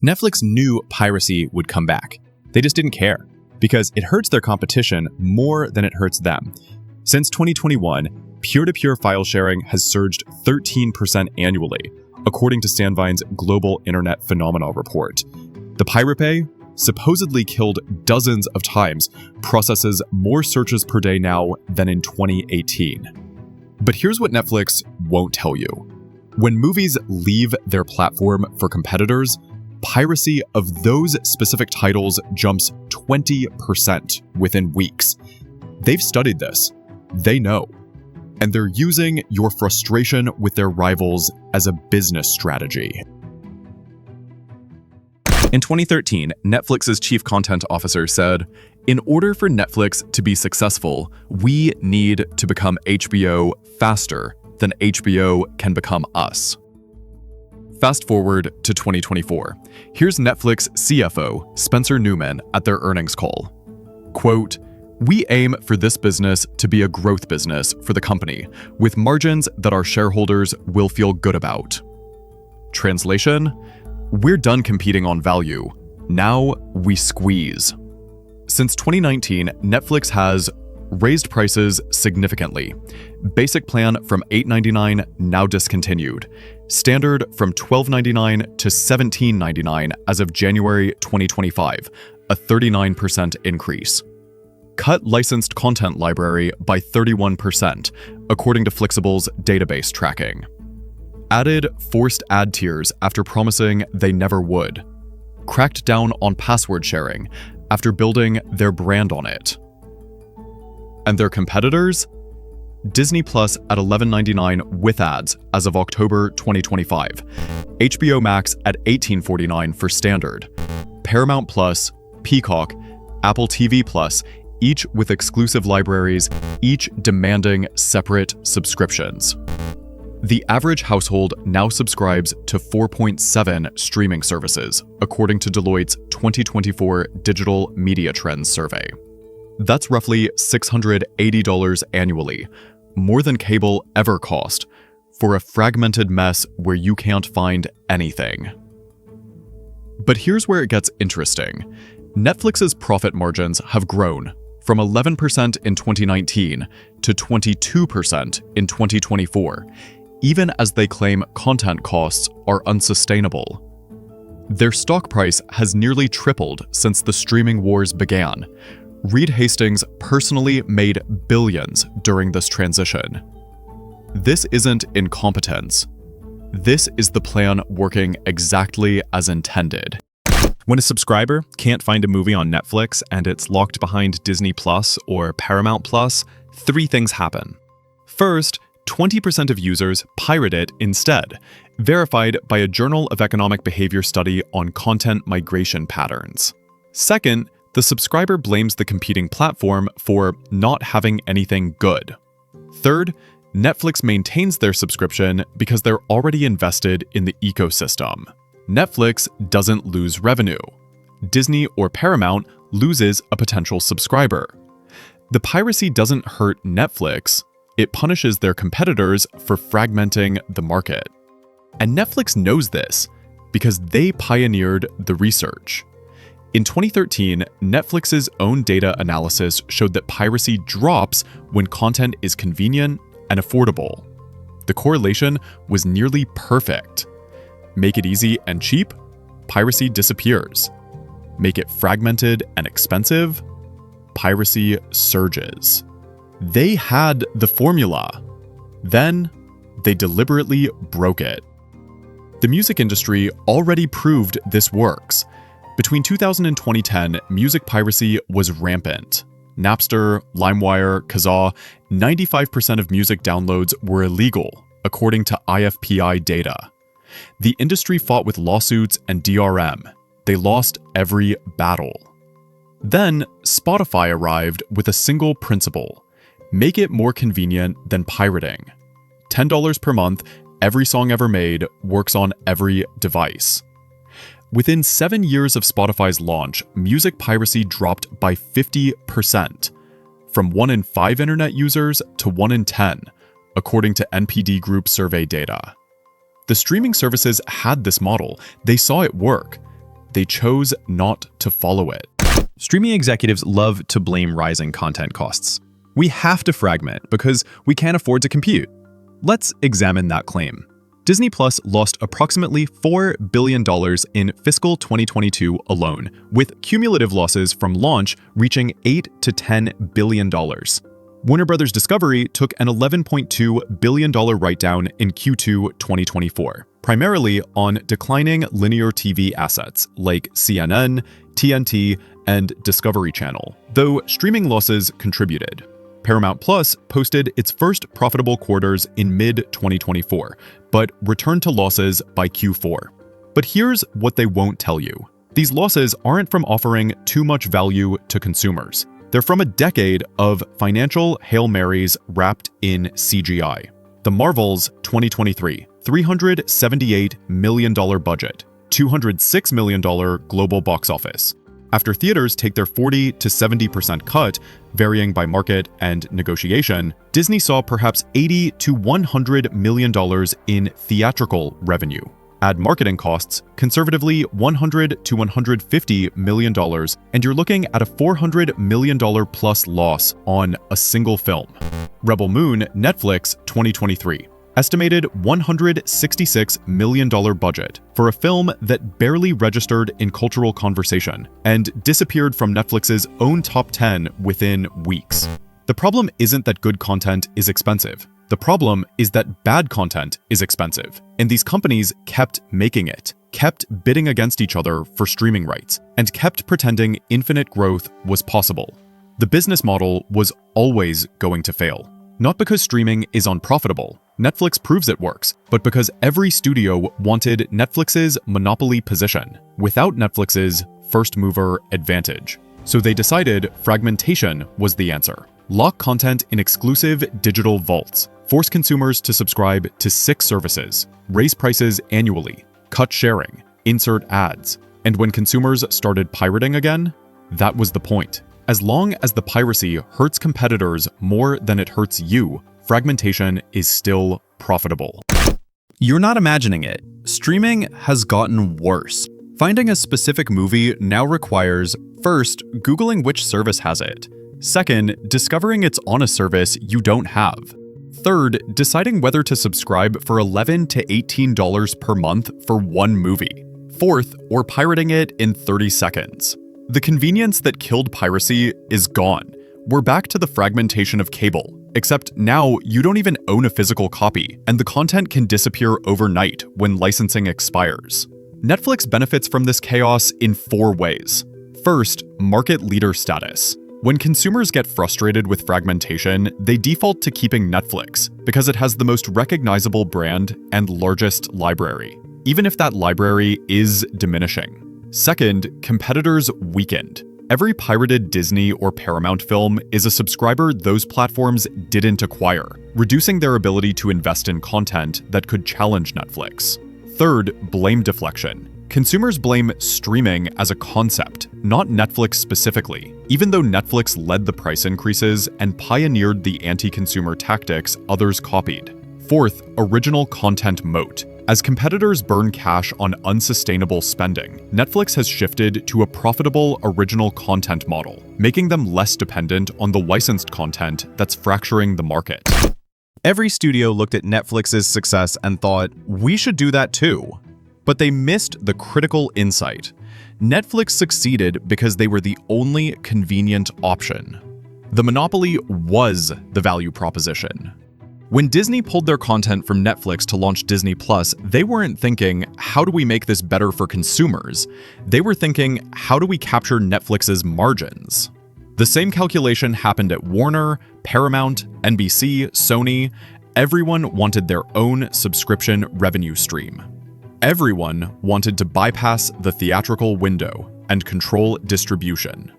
Netflix knew piracy would come back. They just didn't care, because it hurts their competition more than it hurts them. Since 2021, peer-to-peer file sharing has surged 13% annually, according to Sandvine's Global Internet Phenomena report. The Pirate Bay, supposedly killed dozens of times, processes more searches per day now than in 2018. But here's what Netflix won't tell you. When movies leave their platform for competitors, piracy of those specific titles jumps 20% within weeks. They've studied this. They know. And they're using your frustration with their rivals as a business strategy. In 2013, Netflix's chief content officer said, "In order for Netflix to be successful, we need to become HBO faster than HBO can become us." Fast forward to 2024. Here's Netflix CFO Spencer Newman at their earnings call. Quote, "We aim for this business to be a growth business for the company, with margins that our shareholders will feel good about." Translation: we're done competing on value. Now we squeeze. Since 2019, Netflix has raised prices significantly. Basic plan from $8.99 now discontinued. Standard from $12.99 to $17.99 as of January 2025, a 39% increase. Cut licensed content library by 31%, according to Flixible's database tracking. Added forced ad tiers after promising they never would. Cracked down on password sharing after building their brand on it. And their competitors? Disney Plus at $11.99 with ads as of October 2025. HBO Max at $18.49 for standard. Paramount Plus, Peacock, Apple TV Plus, each with exclusive libraries, each demanding separate subscriptions. The average household now subscribes to 4.7 streaming services, according to Deloitte's 2024 Digital Media Trends survey. That's roughly $680 annually, more than cable ever cost, for a fragmented mess where you can't find anything. But here's where it gets interesting. Netflix's profit margins have grown from 11% in 2019 to 22% in 2024, even as they claim content costs are unsustainable. Their stock price has nearly tripled since the streaming wars began. Reed Hastings personally made billions during this transition. This isn't incompetence. This is the plan working exactly as intended. When a subscriber can't find a movie on Netflix and it's locked behind Disney Plus or Paramount Plus, three things happen. First, 20% of users pirate it instead, verified by a Journal of Economic Behavior study on content migration patterns. Second, the subscriber blames the competing platform for not having anything good. Third, Netflix maintains their subscription because they're already invested in the ecosystem. Netflix doesn't lose revenue. Disney or Paramount loses a potential subscriber. The piracy doesn't hurt Netflix, it punishes their competitors for fragmenting the market. And Netflix knows this because they pioneered the research. In 2013, Netflix's own data analysis showed that piracy drops when content is convenient and affordable. The correlation was nearly perfect. Make it easy and cheap, piracy disappears. Make it fragmented and expensive, piracy surges. They had the formula. Then, they deliberately broke it. The music industry already proved this works. Between 2000 and 2010, music piracy was rampant. Napster, LimeWire, Kazaa, 95% of music downloads were illegal, according to IFPI data. The industry fought with lawsuits and DRM. They lost every battle. Then, Spotify arrived with a single principle: make it more convenient than pirating. $10 per month, every song ever made, works on every device. Within 7 years of Spotify's launch, music piracy dropped by 50%, from 1 in 5 internet users to 1 in 10, according to NPD Group survey data. The streaming services had this model. They saw it work. they chose not to follow it. Streaming executives love to blame rising content costs. We have to fragment because we can't afford to compute. Let's examine that claim. Disney Plus lost approximately $4 billion in fiscal 2022 alone, with cumulative losses from launch reaching $8 to $10 billion. Warner Bros. Discovery took an $11.2 billion write-down in Q2 2024, primarily on declining linear TV assets like CNN, TNT, and Discovery Channel, though streaming losses contributed. Paramount Plus posted its first profitable quarters in mid-2024, but returned to losses by Q4. But here's what they won't tell you. These losses aren't from offering too much value to consumers. They're from a decade of financial Hail Marys wrapped in CGI. The Marvels 2023, $378 million budget, $206 million global box office. After theaters take their 40 to 70% cut, varying by market and negotiation, Disney saw perhaps $80 to $100 million in theatrical revenue. Add marketing costs, conservatively $100 to $150 million, and you're looking at a $400 million plus loss on a single film. Rebel Moon, Netflix 2023. Estimated $166 million budget for a film that barely registered in cultural conversation and disappeared from Netflix's own top 10 within weeks. The problem isn't that good content is expensive. The problem is that bad content is expensive, and these companies kept making it, kept bidding against each other for streaming rights, and kept pretending infinite growth was possible. The business model was always going to fail. Not because streaming is unprofitable, Netflix proves it works, but because every studio wanted Netflix's monopoly position without Netflix's first mover advantage. So they decided fragmentation was the answer. Lock content in exclusive digital vaults, force consumers to subscribe to 6 services, raise prices annually, cut sharing, insert ads. And when consumers started pirating again, that was the point. As long as the piracy hurts competitors more than it hurts you, fragmentation is still profitable. You're not imagining it. Streaming has gotten worse. Finding a specific movie now requires, first, Googling which service has it. Second, discovering it's on a service you don't have. Third, deciding whether to subscribe for $11 to $18 per month for one movie. Fourth, or pirating it in 30 seconds. The convenience that killed piracy is gone. We're back to the fragmentation of cable, except now you don't even own a physical copy, and the content can disappear overnight when licensing expires. Netflix benefits from this chaos in 4 ways. First, market leader status. When consumers get frustrated with fragmentation, they default to keeping Netflix because it has the most recognizable brand and largest library, even if that library is diminishing. Second, competitors weakened. Every pirated Disney or Paramount film is a subscriber those platforms didn't acquire, reducing their ability to invest in content that could challenge Netflix. Third, blame deflection. Consumers blame streaming as a concept, not Netflix specifically, even though Netflix led the price increases and pioneered the anti-consumer tactics others copied. Fourth, original content moat. As competitors burn cash on unsustainable spending, Netflix has shifted to a profitable original content model, making them less dependent on the licensed content that's fracturing the market. Every studio looked at Netflix's success and thought, we should do that too. But they missed the critical insight. Netflix succeeded because they were the only convenient option. The monopoly was the value proposition. When Disney pulled their content from Netflix to launch Disney Plus, they weren't thinking, how do we make this better for consumers? They were thinking, how do we capture Netflix's margins? The same calculation happened at Warner, Paramount, NBC, Sony. Everyone wanted their own subscription revenue stream. Everyone wanted to bypass the theatrical window and control distribution.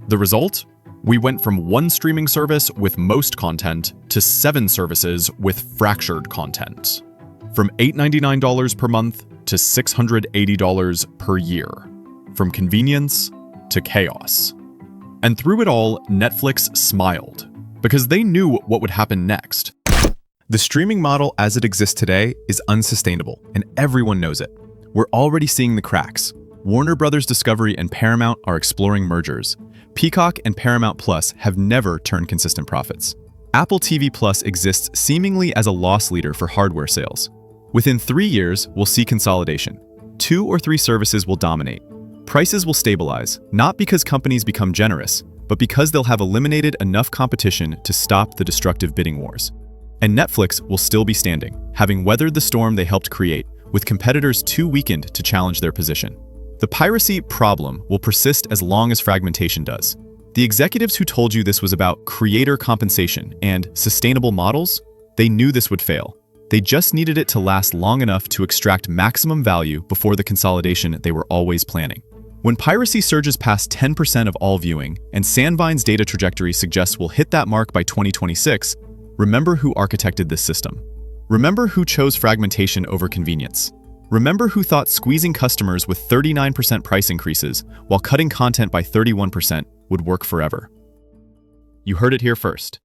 The result? We went from 1 streaming service with most content to 7 services with fractured content. From $8.99 per month to $680 per year. From convenience to chaos. And through it all, Netflix smiled, because they knew what would happen next. The streaming model as it exists today is unsustainable, and everyone knows it. We're already seeing the cracks. Warner Brothers Discovery and Paramount are exploring mergers. Peacock and Paramount Plus have never turned consistent profits. Apple TV Plus exists seemingly as a loss leader for hardware sales. Within 3 years, we'll see consolidation. 2 or 3 services will dominate. Prices will stabilize, not because companies become generous, but because they'll have eliminated enough competition to stop the destructive bidding wars. And Netflix will still be standing, having weathered the storm they helped create, with competitors too weakened to challenge their position. The piracy problem will persist as long as fragmentation does. The executives who told you this was about creator compensation and sustainable models, they knew this would fail. They just needed it to last long enough to extract maximum value before the consolidation they were always planning. When piracy surges past 10% of all viewing, and Sandvine's data trajectory suggests we'll hit that mark by 2026, remember who architected this system. Remember who chose fragmentation over convenience. Remember who thought squeezing customers with 39% price increases while cutting content by 31% would work forever. You heard it here first.